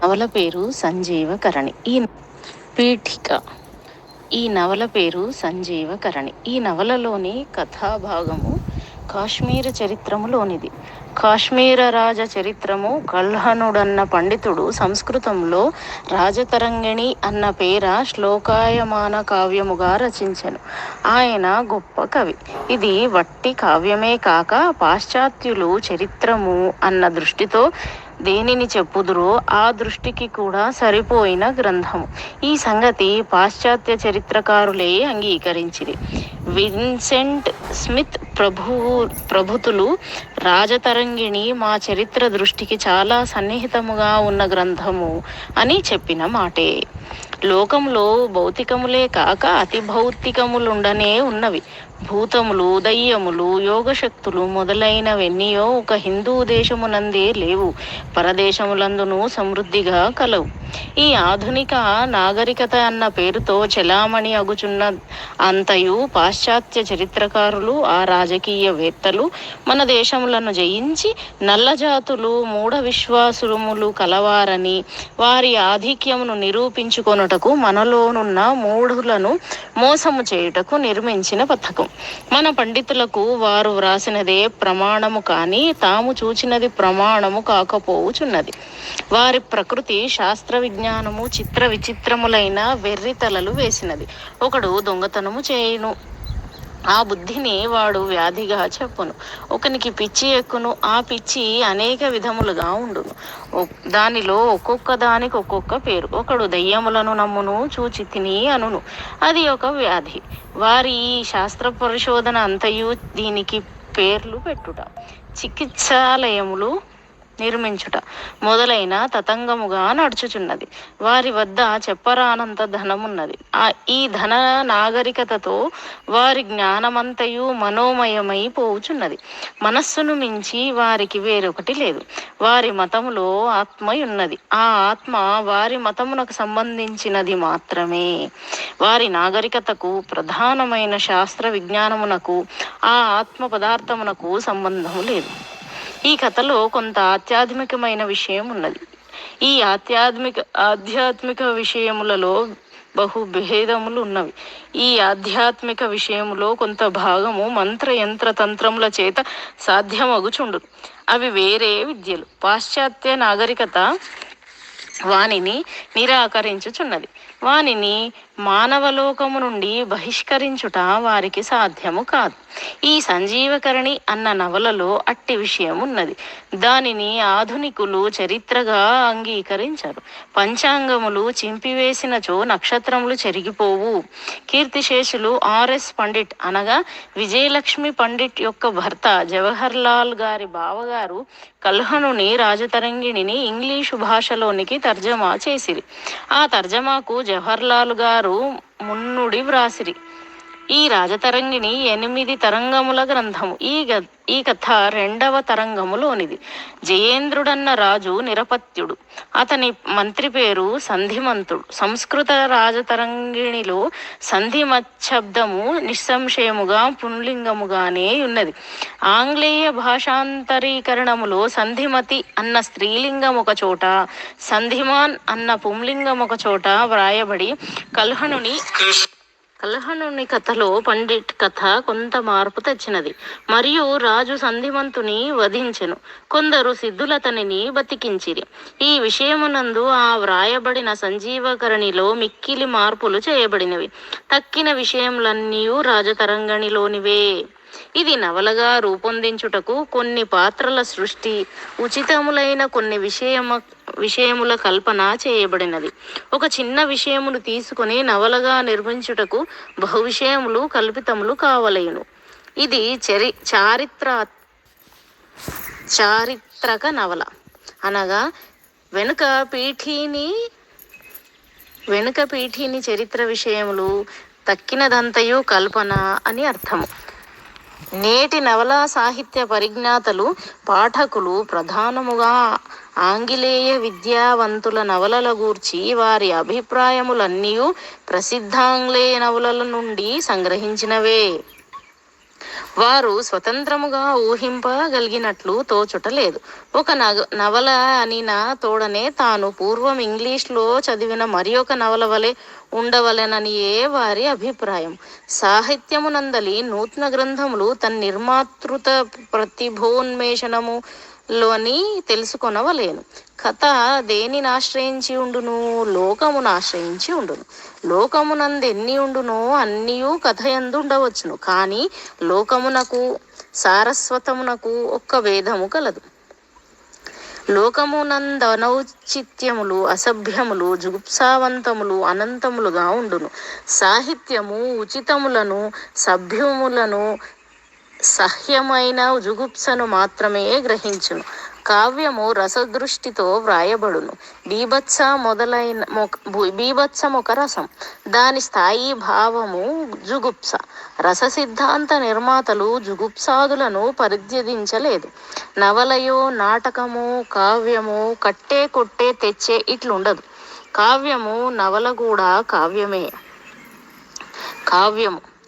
నవల పేరు సంజీవకరణి. పీఠిక. ఈ నవల పేరు సంజీవకరణి. ఈ నవలలోని కథాభాగము కాశ్మీర చరిత్రములోనిది. కాశ్మీర రాజ చరిత్రము కల్హణుడన్న పండితుడు సంస్కృతంలో రాజతరంగిణి అన్న పేర శ్లోకాయమాన కావ్యముగా రచించెను. ఆయన గొప్ప కవి. ఇది వట్టి కావ్యమే కాక పాశ్చాత్యులు చరిత్రము అన్న దృష్టితో దేనిని చెప్పుదురో ఆ దృష్టికి కూడా సరిపోయిన గ్రంథము. ఈ సంగతి పాశ్చాత్య చరిత్రకారులే అంగీకరించిరి. విన్సెంట్ స్మిత్ ప్రభుతులు రాజతరంగిణి మా చరిత్ర దృష్టికి చాలా సన్నిహితముగా ఉన్న గ్రంథము అని చెప్పిన మాటే. లోకంలో భౌతికములే కాక అతి భౌతికములుండనే ఉన్నవి. భూతములు, దయ్యములు, యోగశక్తులు మొదలైనవెన్నియో ఒక హిందూ దేశమునందే లేవు, పరదేశములందును సమృద్ధిగా కలవు. ఈ ఆధునిక నాగరికత అన్న పేరుతో చెలామణి అగుచున్న అంతయు పాశ్చాత్య చరిత్రకారులు, ఆ రాజకీయవేత్తలు మన దేశములను జయించి నల్లజాతులు మూఢ విశ్వాసములు కలవారని వారి ఆధిక్యమును నిరూపించుకొనుటకు మనలోనున్న మూఢులను మోసము చేయుటకు నిర్మించిన పథకం. మన పండితులకు వారు వ్రాసినదే ప్రమాణము కాని తాము చూచినది ప్రమాణము కాకపోవుచున్నది. వారి ప్రకృతి శాస్త్ర విజ్ఞానము చిత్ర విచిత్రములైన వెర్రితలలు వేసినది. ఒకడు దొంగతనము చేయును, ఆ బుద్ధిని వాడు వ్యాధిగా చెప్పును. ఒకనికి పిచ్చి ఎక్కును, ఆ పిచ్చి అనేక విధములుగా ఉండును. దానిలో ఒక్కొక్క దానికి ఒక్కొక్క పేరు. ఒకడు దయ్యములను నమ్మును, చూచి తిని అనును, అది ఒక వ్యాధి. వారి ఈ శాస్త్ర పరిశోధన అంతయు దీనికి పేర్లు పెట్టుట, చికిత్సాలయములు నిర్మించుట మొదలైన తతంగముగా నడుచుచున్నది. వారి వద్ద చెప్పరానంత ధనమున్నది. ఈ ధన నాగరికతతో వారి జ్ఞానమంతయు మనోమయమై పోవుచున్నది. మనస్సును మించి వారికి వేరొకటి లేదు. వారి మతములో ఆత్మయున్నది. ఆ ఆత్మ వారి మతమునకు సంబంధించినది మాత్రమే. వారి నాగరికతకు ప్రధానమైన శాస్త్ర విజ్ఞానమునకు ఆ ఆత్మ పదార్థమునకు సంబంధము లేదు. ఈ కథలో కొంత ఆధ్యాత్మికమైన విషయం ఉన్నది. ఈ ఆధ్యాత్మిక విషయములలో బహుభేదములు ఉన్నవి. ఈ ఆధ్యాత్మిక విషయములో కొంత భాగము మంత్ర యంత్ర తంత్రముల చేత సాధ్యమగుచుండు. అవి వేరే విద్యలు. పాశ్చాత్య నాగరికత వానిని నిరాకరించుచున్నది. వానిని మానవలోకము నుండి బహిష్కరించుట వారికి సాధ్యము కాదు. ఈ సంజీవకరణి అన్న నవలలో అట్టి విషయం ఉన్నది. దానిని ఆధునికులు చరిత్రగా అంగీకరించరు. పంచాంగములు చింపివేసినచో నక్షత్రములు చెరిగిపోవు. కీర్తిశేషులు ఆర్ఎస్ పండిట్ అనగా విజయలక్ష్మి పండిట్ యొక్క భర్త జవహర్లాల్ గారి బావగారు కల్హణుని రాజతరంగిణిని ఇంగ్లీషు భాషలోనికి తర్జమా చేసిరి. ఆ తర్జమాకు జవహర్లాల్ గారు మున్నుడి వ్రాసిరి. ఈ రాజతరంగిణి 8 తరంగముల గ్రంథము. ఈ కథ 2వ తరంగములోనిది. జయేంద్రుడన్న రాజు నిరపత్యుడు. అతని మంత్రి పేరు సంధిమంతుడు. సంస్కృత రాజతరంగిణిలో సంధిమచ్చబ్దము నిస్సంశయముగా పుంలింగముగానే ఉన్నది. ఆంగ్లేయ భాషాంతరీకరణములో సంధిమతి అన్న స్త్రీలింగం ఒక చోట, సంధిమాన్ అన్న పుంలింగం ఒక చోట వ్రాయబడి కల్హణుని కథలో పండిట్ కథ కొంత మార్పు తెచ్చినది. మరియు రాజు సంధిమంతుని వధించెను. కొందరు సిద్ధులతనిని బతికించిరి. ఈ విషయమునందు ఆ వ్రాయబడిన సంజీవకరణిలో మిక్కిలి మార్పులు చేయబడినవి. తక్కిన విషయములన్నీ రాజతరంగిణిలోనివే. ఇది నవలగా రూపొందించుటకు కొన్ని పాత్రల సృష్టి, ఉచితములైన కొన్ని విషయముల కల్పన చేయబడినది. ఒక చిన్న విషయమును తీసుకుని నవలగా నిర్మించుటకు బహు విషయములు కల్పితములు కావలేను. ఇది చారిత్రక నవల అనగా వెనుక పీఠిని చరిత్ర విషయములు, తక్కినదంతయు కల్పన అని అర్థము. నేటి నవలా సాహిత్య పరిజ్ఞాతలు పాఠకులు ప్రధానముగా ఆంగిలేయ విద్యావంతుల నవలల గూర్చి వారి అభిప్రాయములన్నీ ప్రసిద్ధాంగ్లేయ నవలల నుండి సంగ్రహించినవే. వారు స్వతంత్రముగా ఊహింపగలిగినట్లు తోచుటలేదు. ఒక నవల అనిన తోడనే తాను పూర్వం ఇంగ్లీష్లో చదివిన మరి ఒక నవల వలె ఉండవలెననియే వారి అభిప్రాయం. సాహిత్యమునందలి నూతన గ్రంథములు తన నిర్మాతృత ప్రతిభోన్మేషణము లోని తెలుసుకొనవలేను. కథ దేనిని ఆశ్రయించి ఉండును? లోకమును ఆశ్రయించి ఉండును. లోకమునందు ఎన్ని ఉండునో అన్నియు కథయందు ఉండవచ్చును. కానీ లోకమునకు సారస్వతమునకు ఒక్క భేదము కలదు. లోకమునందనౌచిత్యములు, అసభ్యములు, జుగుప్సావంతములు అనంతములుగా ఉండును. సాహిత్యము ఉచితములను, సభ్యములను, సహ్యమైన జుగుప్సను మాత్రమే గ్రహించును. కావ్యము రసదృష్టితో వ్రాయబడును. బీభత్సం ఒక రసం, దాని స్థాయి భావము జుగుప్స. రస సిద్ధాంత నిర్మాతలు జుగుప్సాదులను పరిత్యజించలేదు. నవలయో నాటకము కావ్యము కట్టే కొట్టే తెచ్చే ఇట్లుండదు. కావ్యము నవల కూడా కావ్యమే.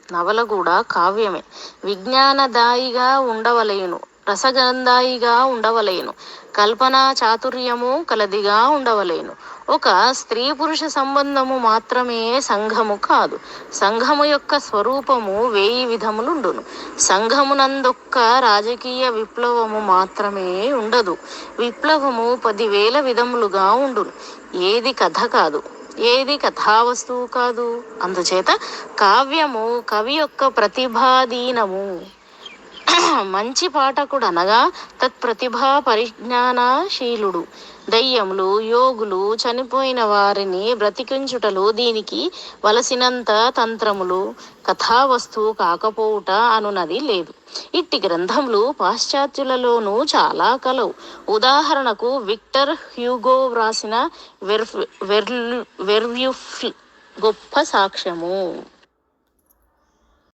నవల కూడా కావ్యమే. విజ్ఞానదాయిగా ఉండవలేను, రసగంధాయిగా ఉండవలేను, కల్పనా చాతుర్యము కలదిగా ఉండవలేను. ఒక స్త్రీ పురుష సంబంధము మాత్రమే సంఘము కాదు. సంఘము యొక్క స్వరూపము 1000 విధములుండును. సంఘమునందొక్క రాజకీయ విప్లవము మాత్రమే ఉండదు. విప్లవము 10,000 విధములుగా ఉండును. ఏది కథ కాదు, ఏది కథావస్తువు కాదు. అందుచేత కావ్యము కవి యొక్క ప్రతిభాధీనము. మంచి పాఠకుడు అనగా తత్ప్రతిభా పరిజ్ఞానశీలుడు. దయ్యములు, యోగులు, చనిపోయిన వారిని బ్రతికించుటలు దీనికి వలసినంత తంత్రములు కథావస్తువు కాకపోవుట అనునది లేదు. ఇట్టి గ్రంథములు పాశ్చాత్యులలోనూ చాలా కలవు. ఉదాహరణకు విక్టర్ హ్యూగో వ్రాసిన వెర్వ్యూఫ్ గొప్ప సాక్ష్యము.